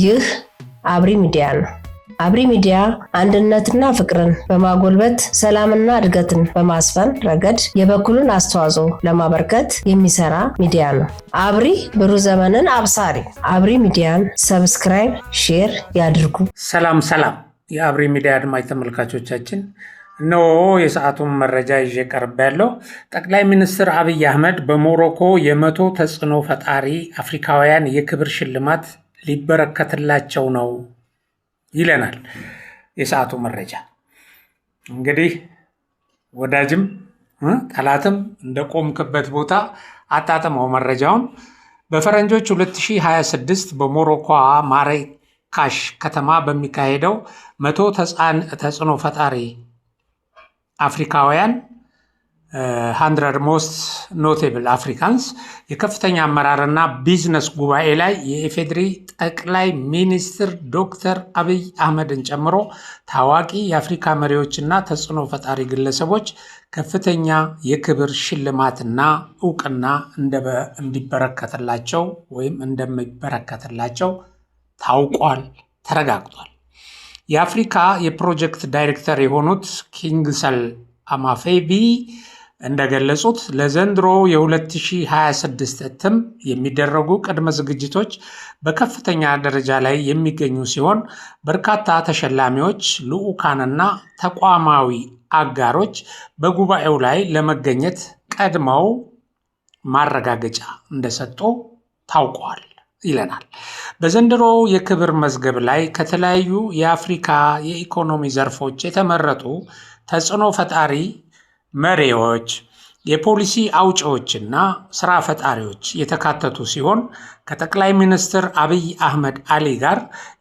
ይህ አብሪ ሚዲያ ነው። አብሪ ሚዲያ አንድነትና ፍቅርን በማጎልበት ሰላምና እድገትን በማስፈን ረገድ የበኩሉን አስተዋጽኦ ለማበርከት የሚሰራ ሚዲያ ነው። አብሪ ብሩህ ዘመንን አብሳሪ። አብሪ ሚዲያን ሰብስክራይብ፣ ሼር ያድርጉ። ሰላም የአብሪ ሚዲያ አድማጭ ተመልካቾቻችን ነው የሰዓቱን መረጃ ይዤ ቀርቤያለሁ። ጠቅላይ ሚኒስትር አብይ አህመድ በሞሮኮ የመቶ ተጽዕኖ ፈጣሪ አፍሪካውያን የክብር ሽልማት ሊበረከትላቸው ነው ይለናል የሰዓቱ መረጃ። እንግዲህ ወዳጅም ጠላትም እንደቆምክበት ቦታ አጣጥመው መረጃውን። በፈረንጆች 2026 በሞሮኮ ማራካሽ ከተማ በሚካሄደው መቶ ተጽዕኖ ፈጣሪ አፍሪካውያን 100 ሞስት ኖቴብል አፍሪካንስ የከፍተኛ አመራርና ቢዝነስ ጉባኤ ላይ የኢፌዴሪ ጠቅላይ ሚኒስትር ዶክተር አብይ አህመድን ጨምሮ ታዋቂ የአፍሪካ መሪዎችና ተጽዕኖ ፈጣሪ ግለሰቦች ከፍተኛ የክብር ሽልማትና እውቅና እንዲበረከትላቸው ወይም እንደሚበረከትላቸው ታውቋል፣ ተረጋግጧል። የአፍሪካ የፕሮጀክት ዳይሬክተር የሆኑት ኪንግሰል አማፌቢ እንደገለጹት ለዘንድሮ የ2026 እትም የሚደረጉ ቅድመ ዝግጅቶች በከፍተኛ ደረጃ ላይ የሚገኙ ሲሆን በርካታ ተሸላሚዎች፣ ልዑካንና ተቋማዊ አጋሮች በጉባኤው ላይ ለመገኘት ቀድመው ማረጋገጫ እንደሰጡ ታውቋል ይለናል። በዘንድሮ የክብር መዝገብ ላይ ከተለያዩ የአፍሪካ የኢኮኖሚ ዘርፎች የተመረጡ ተጽዕኖ ፈጣሪ መሪዎች፣ የፖሊሲ አውጪዎችና ስራ ፈጣሪዎች የተካተቱ ሲሆን ከጠቅላይ ሚኒስትር አብይ አህመድ አሊ ጋር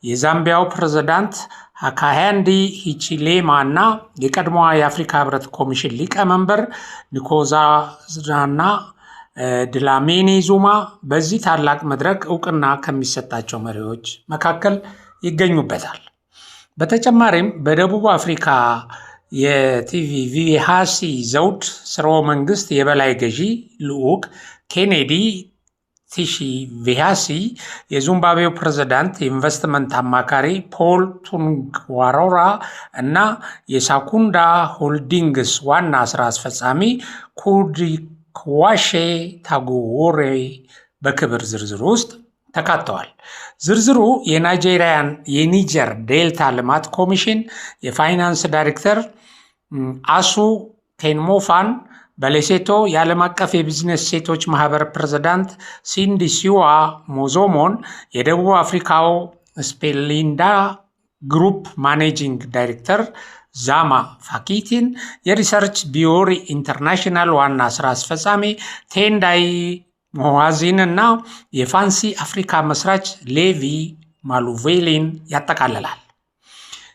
የዛምቢያው ፕሬዝዳንት ሃካንዲ ሂቺሌማ እና የቀድሞዋ የአፍሪካ ህብረት ኮሚሽን ሊቀመንበር ንኮዛና ድላሚኒ ዙማ በዚህ ታላቅ መድረክ እውቅና ከሚሰጣቸው መሪዎች መካከል ይገኙበታል። በተጨማሪም በደቡብ አፍሪካ የቲቪ ቪሃሲ ዘውድ ስርወ መንግስት የበላይ ገዢ ልዑክ ኬኔዲ ቲሺቪሃሲ፣ የዚምባብዌው ፕሬዝዳንት የኢንቨስትመንት አማካሪ ፖል ቱንግዋሮራ እና የሳኩንዳ ሆልዲንግስ ዋና ስራ አስፈጻሚ ኩዲክዋሼ ታጉዎሬ በክብር ዝርዝሩ ውስጥ ተካተዋል። ዝርዝሩ የኒጀር ዴልታ ልማት ኮሚሽን የፋይናንስ ዳይሬክተር አሱ ኬንሞፋን፣ በሌሴቶ የዓለም አቀፍ የቢዝነስ ሴቶች ማህበር ፕሬዝዳንት ሲንዲሲዋ ሞዞሞን፣ የደቡብ አፍሪካው ስፔሊንዳ ግሩፕ ማኔጂንግ ዳይሬክተር ዛማ ፋኪቲን፣ የሪሰርች ቢዮሪ ኢንተርናሽናል ዋና ስራ አስፈጻሚ ቴንዳይ ሞዋዚን እና የፋንሲ አፍሪካ መስራች ሌቪ ማሉቬሊን ያጠቃልላል።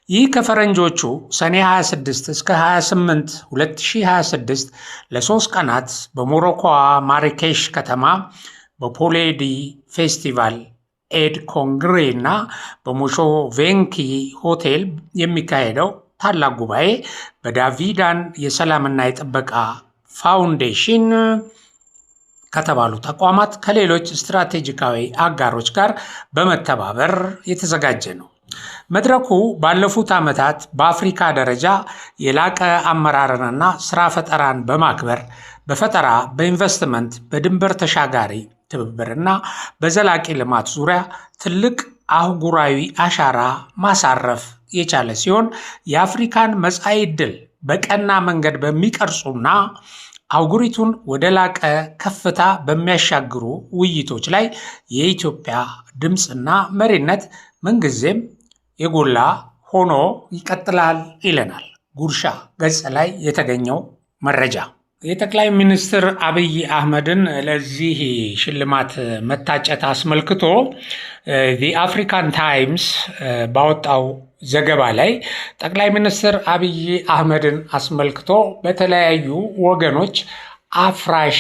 ይህ ከፈረንጆቹ ሰኔ 26 እስከ 28 2026 ለ3 ቀናት በሞሮኮዋ ማራኬሽ ከተማ በፖሌዲ ፌስቲቫል ኤድ ኮንግሬ እና በሞሾ ቬንኪ ሆቴል የሚካሄደው ታላቅ ጉባኤ በዳቪዳን የሰላምና የጥበቃ ፋውንዴሽን ከተባሉ ተቋማት ከሌሎች ስትራቴጂካዊ አጋሮች ጋር በመተባበር የተዘጋጀ ነው። መድረኩ ባለፉት ዓመታት በአፍሪካ ደረጃ የላቀ አመራርንና ስራ ፈጠራን በማክበር በፈጠራ፣ በኢንቨስትመንት፣ በድንበር ተሻጋሪ ትብብርና በዘላቂ ልማት ዙሪያ ትልቅ አህጉራዊ አሻራ ማሳረፍ የቻለ ሲሆን የአፍሪካን መጻኢ ዕድል በቀና መንገድ በሚቀርጹና አህጉሪቱን ወደ ላቀ ከፍታ በሚያሻግሩ ውይይቶች ላይ የኢትዮጵያ ድምፅና መሪነት ምንጊዜም የጎላ ሆኖ ይቀጥላል ይለናል ጉርሻ ገጽ ላይ የተገኘው መረጃ። የጠቅላይ ሚኒስትር አብይ አህመድን ለዚህ ሽልማት መታጨት አስመልክቶ አፍሪካን ታይምስ ባወጣው ዘገባ ላይ ጠቅላይ ሚኒስትር አብይ አህመድን አስመልክቶ በተለያዩ ወገኖች አፍራሽ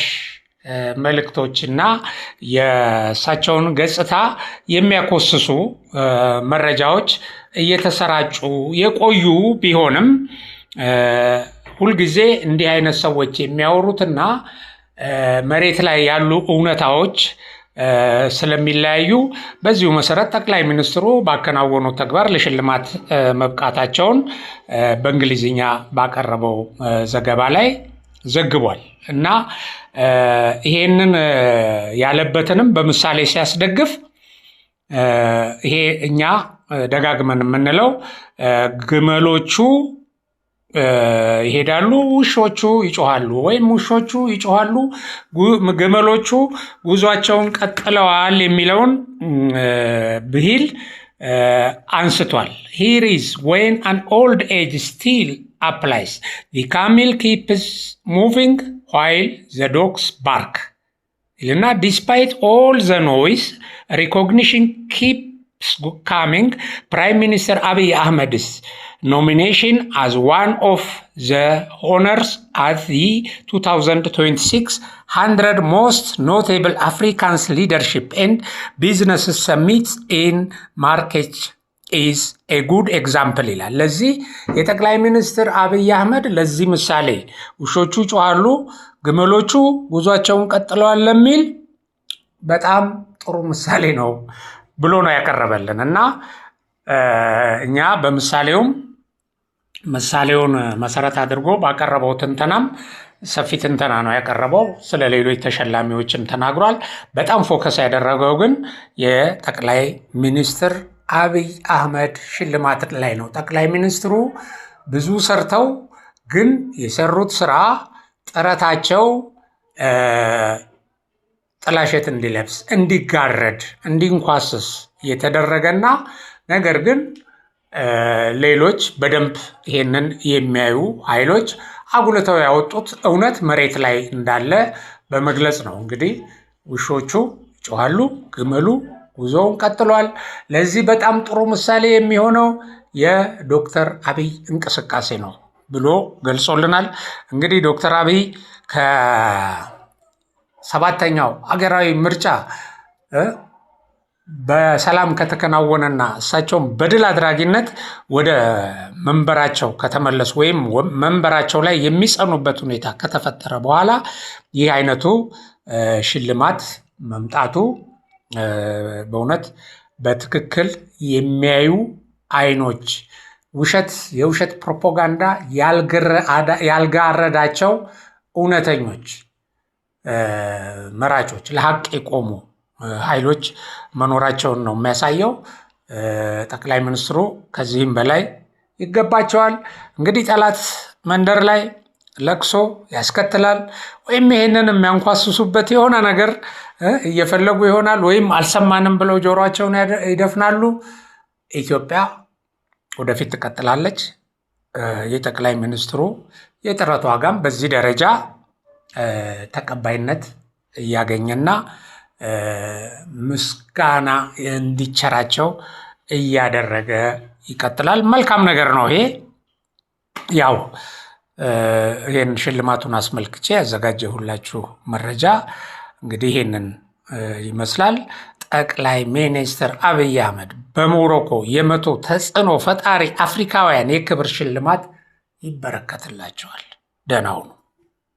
መልእክቶችና የእሳቸውን ገጽታ የሚያኮስሱ መረጃዎች እየተሰራጩ የቆዩ ቢሆንም ሁልጊዜ እንዲህ አይነት ሰዎች የሚያወሩትና መሬት ላይ ያሉ እውነታዎች ስለሚለያዩ በዚሁ መሰረት ጠቅላይ ሚኒስትሩ ባከናወኑ ተግባር ለሽልማት መብቃታቸውን በእንግሊዝኛ ባቀረበው ዘገባ ላይ ዘግቧል እና ይሄንን ያለበትንም በምሳሌ ሲያስደግፍ ይሄ እኛ ደጋግመን የምንለው ግመሎቹ ይሄዳሉ ውሾቹ ይጮሃሉ ወይም ውሾቹ ይጮሃሉ ግመሎቹ ጉዟቸውን ቀጥለዋል የሚለውን ብሂል አንስቷል። Here is when an old age still applies. The camel keeps moving while the dogs bark. ይልና despite all the noise, recognition keeps coming. Prime Minister Abiy Ahmed's nomination as one of the honors at the 2026 100 most notable African leadership and business summits in Marrakech is a good example ይላል። ለዚህ የጠቅላይ ሚኒስትር አብይ አህመድ ለዚህ ምሳሌ ውሾቹ ጮሃሉ ግመሎቹ ጉዟቸውን ቀጥለዋል ለሚል በጣም ጥሩ ምሳሌ ነው ብሎ ነው ያቀረበልን እና እኛ ምሳሌውን መሰረት አድርጎ ባቀረበው ትንተናም ሰፊ ትንተና ነው ያቀረበው። ስለ ሌሎች ተሸላሚዎችም ተናግሯል። በጣም ፎከስ ያደረገው ግን የጠቅላይ ሚኒስትር አብይ አህመድ ሽልማት ላይ ነው። ጠቅላይ ሚኒስትሩ ብዙ ሰርተው ግን የሰሩት ስራ ጥረታቸው ጥላሸት እንዲለብስ፣ እንዲጋረድ፣ እንዲንኳስስ የተደረገና ነገር ግን ሌሎች በደንብ ይሄንን የሚያዩ ኃይሎች አጉልተው ያወጡት እውነት መሬት ላይ እንዳለ በመግለጽ ነው። እንግዲህ ውሾቹ ይጮሃሉ ግመሉ ጉዞውን ቀጥሏል። ለዚህ በጣም ጥሩ ምሳሌ የሚሆነው የዶክተር አብይ እንቅስቃሴ ነው ብሎ ገልጾልናል። እንግዲህ ዶክተር አብይ ከ7ኛው አገራዊ ምርጫ በሰላም ከተከናወነና እሳቸውም በድል አድራጊነት ወደ መንበራቸው ከተመለሱ ወይም መንበራቸው ላይ የሚጸኑበት ሁኔታ ከተፈጠረ በኋላ ይህ አይነቱ ሽልማት መምጣቱ በእውነት በትክክል የሚያዩ አይኖች የውሸት ፕሮፓጋንዳ ያልጋረዳቸው እውነተኞች መራጮች ለሐቅ የቆሙ ኃይሎች መኖራቸውን ነው የሚያሳየው። ጠቅላይ ሚኒስትሩ ከዚህም በላይ ይገባቸዋል። እንግዲህ ጠላት መንደር ላይ ለቅሶ ያስከትላል ወይም ይሄንን የሚያንኳስሱበት የሆነ ነገር እየፈለጉ ይሆናል ወይም አልሰማንም ብለው ጆሮአቸውን ይደፍናሉ። ኢትዮጵያ ወደፊት ትቀጥላለች። የጠቅላይ ሚኒስትሩ የጥረት ዋጋም በዚህ ደረጃ ተቀባይነት እያገኘና ምስጋና እንዲቸራቸው እያደረገ ይቀጥላል። መልካም ነገር ነው ይሄ። ያው ይህን ሽልማቱን አስመልክቼ ያዘጋጀሁላችሁ መረጃ እንግዲህ ይህንን ይመስላል። ጠቅላይ ሚኒስትር አብይ አህመድ በሞሮኮ የ100 ተጽዕኖ ፈጣሪ አፍሪካውያን የክብር ሽልማት ይበረከትላቸዋል። ደህና ሁኑ።